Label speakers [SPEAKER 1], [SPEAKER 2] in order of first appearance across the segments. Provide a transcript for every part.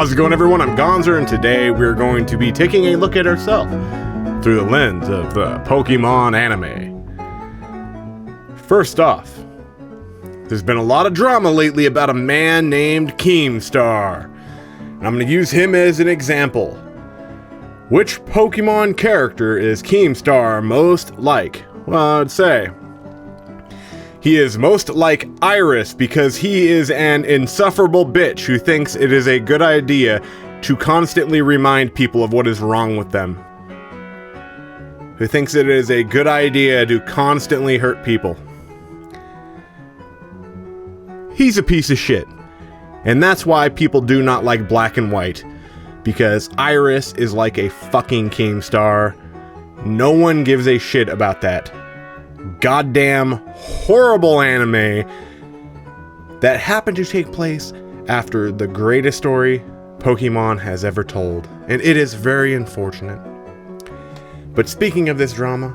[SPEAKER 1] How's it going, everyone? I'm Gonzer, and today we're going to be taking a look at ourselves through the lens of the Pokemon anime. First off, there's been a lot of drama lately about a man named Keemstar. And I'm going to use him as an example. Which Pokemon character is Keemstar most like? Well, I'd say he is most like Iris because he is an insufferable bitch who thinks it is a good idea to constantly remind people of what is wrong with them. Who thinks it is a good idea to constantly hurt people. He's a piece of shit. And that's why people do not like Black and White. Because Iris is like a fucking Keemstar. No one gives a shit about that goddamn horrible anime that happened to take place after the greatest story Pokemon has ever told. And it is very unfortunate. But speaking of this drama,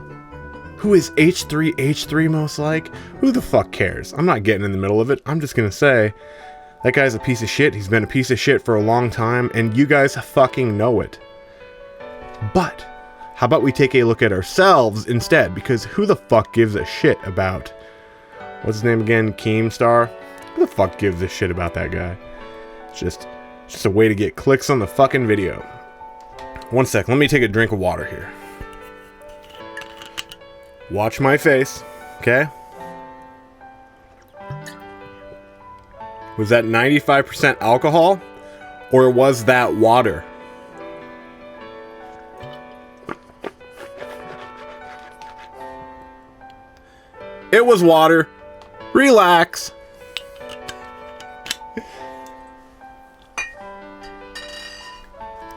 [SPEAKER 1] who is H3 most like? Who the fuck cares? I'm not getting in the middle of it. I'm just gonna say, that guy's a piece of shit. He's been a piece of shit for a long time, and you guys fucking know it. But how about we take a look at ourselves instead? Because who the fuck gives a shit about, what's his name again? Keemstar? Who the fuck gives a shit about that guy? It's just a way to get clicks on the fucking video. One sec, let me take a drink of water here. Watch my face, okay? Was that 95% alcohol? Or was that water? It was water. Relax.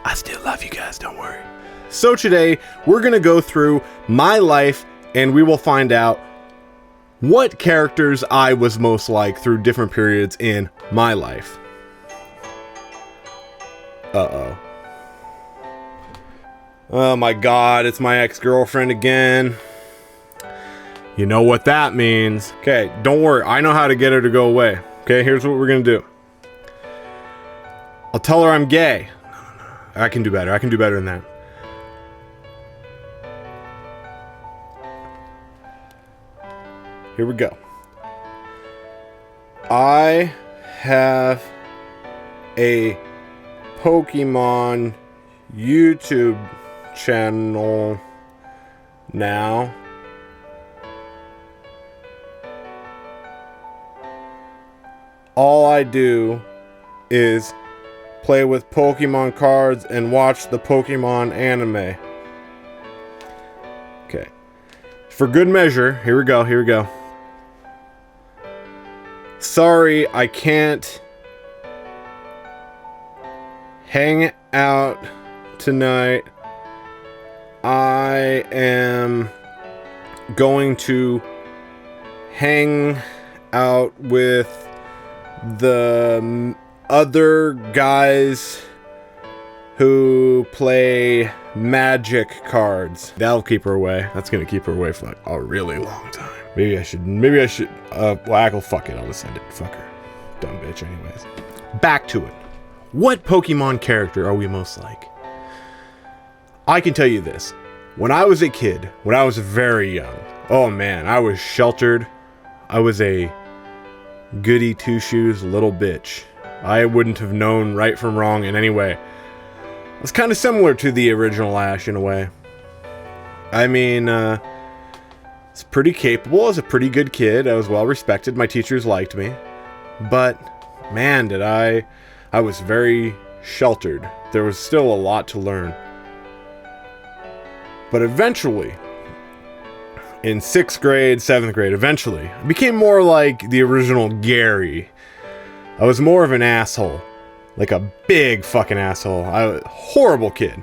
[SPEAKER 1] I still love you guys, don't worry. So today, we're gonna go through my life and we will find out what characters I was most like through different periods in my life. Uh-oh. Oh my god, it's my ex-girlfriend again. You know what that means. Okay, don't worry. I know how to get her to go away. Okay, here's what we're gonna do. I'll tell her I'm gay. No. I can do better. I can do better than that. Here we go. I have a Pokemon YouTube channel now. All I do is play with Pokemon cards and watch the Pokemon anime. Okay. For good measure, here we go. Sorry, I can't hang out tonight. I am going to hang out with the other guys who play magic cards. That'll keep her away. That's gonna keep her away for like a really long time. Maybe I should, well, fuck it, I'll just send it. Fuck her. Dumb bitch anyways. Back to it. What Pokemon character are we most like? I can tell you this. When I was a kid, when I was very young, oh man, I was sheltered. I was a goody two-shoes little bitch. I wouldn't have known right from wrong in any way. It's kind of similar to the original Ash in a way. I mean, it's pretty capable. I was a pretty good kid. I was well respected. My teachers liked me. But, man, did I was very sheltered. There was still a lot to learn. But eventually, in 6th grade, 7th grade, eventually, I became more like the original Gary. I was more of an asshole. Like a big fucking asshole. I was a horrible kid.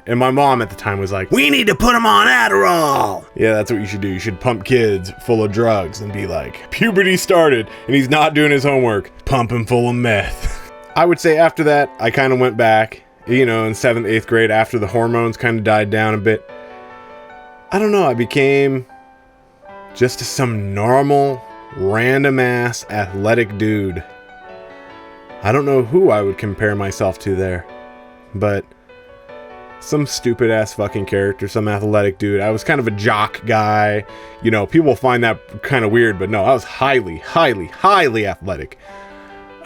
[SPEAKER 1] And my mom at the time was like, we need to put him on Adderall. Yeah, that's what you should do. You should pump kids full of drugs and be like, puberty started and he's not doing his homework. Pump him full of meth. I would say after that, I kind of went back, you know, in 7th, 8th grade after the hormones kind of died down a bit. I don't know, I became just some normal, random ass athletic dude. I don't know who I would compare myself to there, but some stupid ass fucking character, some athletic dude. I was kind of a jock guy. You know, people find that kind of weird, but no, I was highly athletic.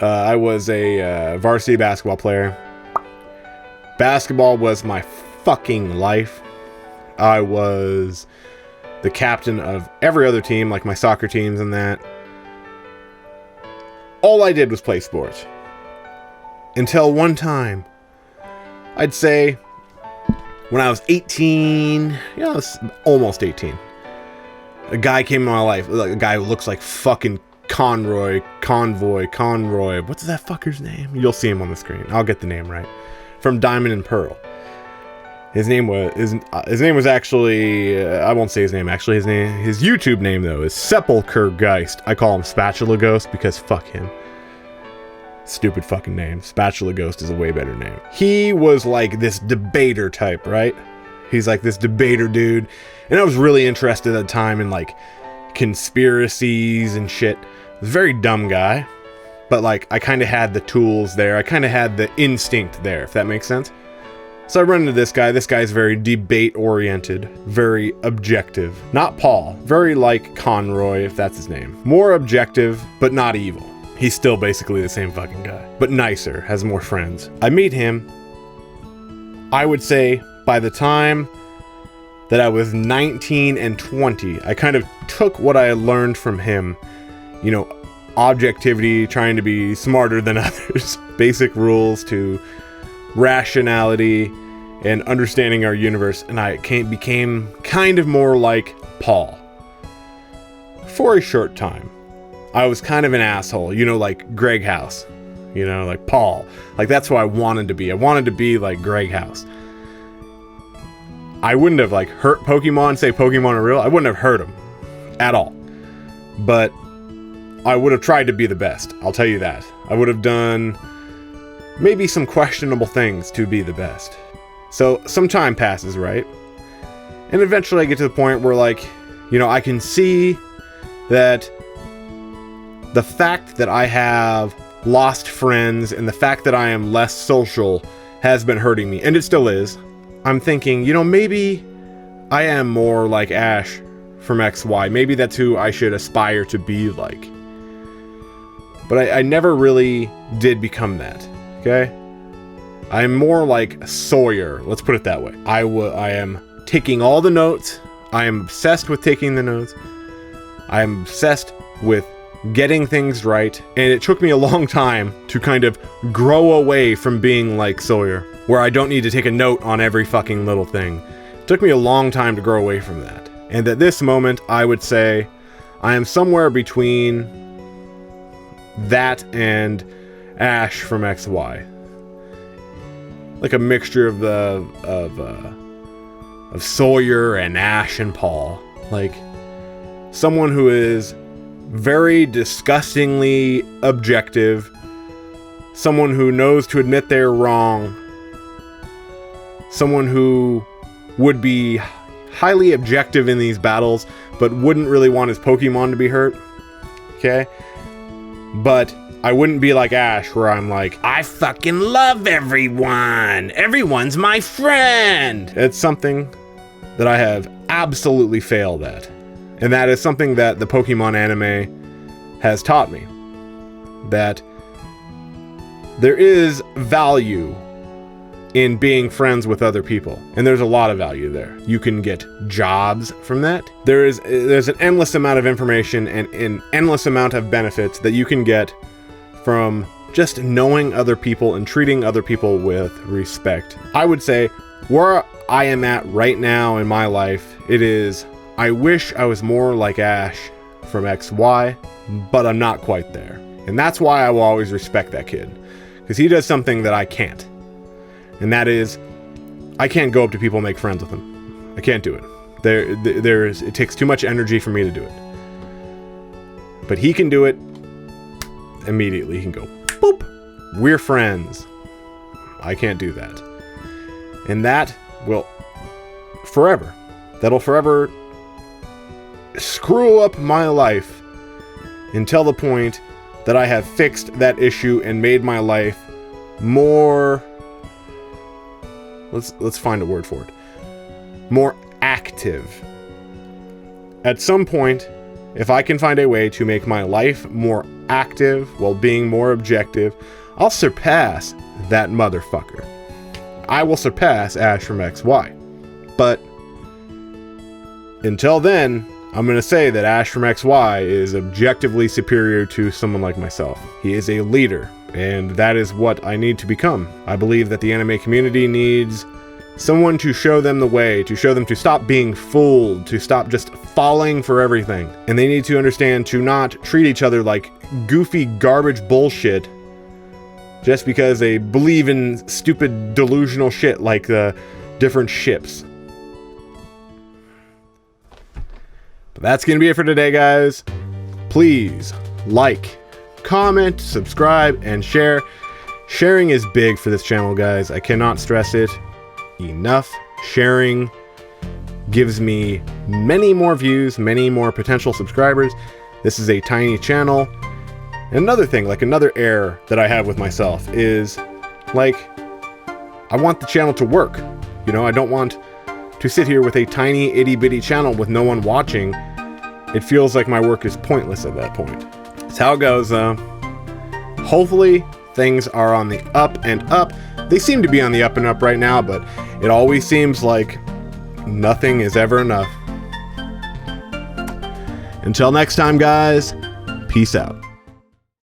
[SPEAKER 1] I was a varsity basketball player. Basketball was my fucking life. I was the captain of every other team, like my soccer teams and that. All I did was play sports. Until one time, I'd say when I was 18, I was almost 18, a guy came in my life, like a guy who looks like fucking Conroy. What's that fucker's name? You'll see him on the screen. I'll get the name right. From Diamond and Pearl. His name was actually, I won't say his name, actually. His YouTube name, though, is Sepulcher Geist. I call him Spatula Ghost because fuck him. Stupid fucking name. Spatula Ghost is a way better name. He was like this debater type, right? He's like this debater dude. And I was really interested at the time in like conspiracies and shit. I was a very dumb guy. But like I kind of had the tools there. I kind of had the instinct there, if that makes sense. So I run into this guy. This guy's very debate oriented, very objective. Not Paul. Very like Conroy, if that's his name. More objective, but not evil. He's still basically the same fucking guy, but nicer, has more friends. I meet him, I would say by the time that I was 19 and 20, I kind of took what I had learned from him, you know, objectivity, trying to be smarter than others, basic rules to rationality and understanding our universe, and I became kind of more like Paul. For a short time. I was kind of an asshole, you know, like Greg House, you know, like Paul. Like, that's who I wanted to be. I wanted to be like Greg House. I wouldn't have, like, hurt Pokemon, say Pokemon are real. I wouldn't have hurt them at all. But I would have tried to be the best. I'll tell you that. I would have done maybe some questionable things to be the best. So some time passes, right? And eventually I get to the point where, like, you know, I can see that the fact that I have lost friends and the fact that I am less social has been hurting me, and it still is. I'm thinking, you know, maybe I am more like Ash from XY. Maybe that's who I should aspire to be like. But I never really did become that, okay? I'm more like Sawyer, let's put it that way. I am taking all the notes. I am obsessed with taking the notes. I am obsessed with getting things right, and it took me a long time to kind of grow away from being like Sawyer, where I don't need to take a note on every fucking little thing. It took me a long time to grow away from that. And at this moment, I would say I am somewhere between that and Ash from XY. Like a mixture of Sawyer and Ash and Paul. Like someone who is very disgustingly objective, someone who knows to admit they're wrong, someone who would be highly objective in these battles, but wouldn't really want his Pokemon to be hurt, okay? But I wouldn't be like Ash, where I'm like, I fucking love everyone! Everyone's my friend! It's something that I have absolutely failed at. And that is something that the Pokemon anime has taught me. That there is value in being friends with other people. And there's a lot of value there. You can get jobs from that. There's an endless amount of information and an endless amount of benefits that you can get from just knowing other people and treating other people with respect. I would say where I am at right now in my life, it is, I wish I was more like Ash from XY, but I'm not quite there. And that's why I will always respect that kid. Because he does something that I can't. And that is, I can't go up to people and make friends with them. I can't do it. It takes too much energy for me to do it. But he can do it immediately. He can go, boop, we're friends. I can't do that. And that will forever. That'll forever screw up my life until the point that I have fixed that issue and made my life more, let's find a word for it, more active. At some point, if I can find a way to make my life more active while being more objective, I'll surpass that motherfucker. I will surpass Ash from XY. But until then, I'm going to say that Ash from XY is objectively superior to someone like myself. He is a leader, and that is what I need to become. I believe that the anime community needs someone to show them the way, to show them to stop being fooled, to stop just falling for everything. And they need to understand to not treat each other like goofy garbage bullshit just because they believe in stupid delusional shit like different ships. But that's gonna be it for today, guys. Please like, comment, subscribe, and share. Sharing is big for this channel, guys. I cannot stress it enough. Sharing gives me many more views, many more potential subscribers. This is a tiny channel. And another thing, like another error that I have with myself is, like, I want the channel to work. You know, I don't want to sit here with a tiny itty bitty channel with no one watching. It feels like my work is pointless at that point. That's how it goes, though. Hopefully, things are on the up and up. They seem to be on the up and up right now, but it always seems like nothing is ever enough. Until next time, guys, peace out.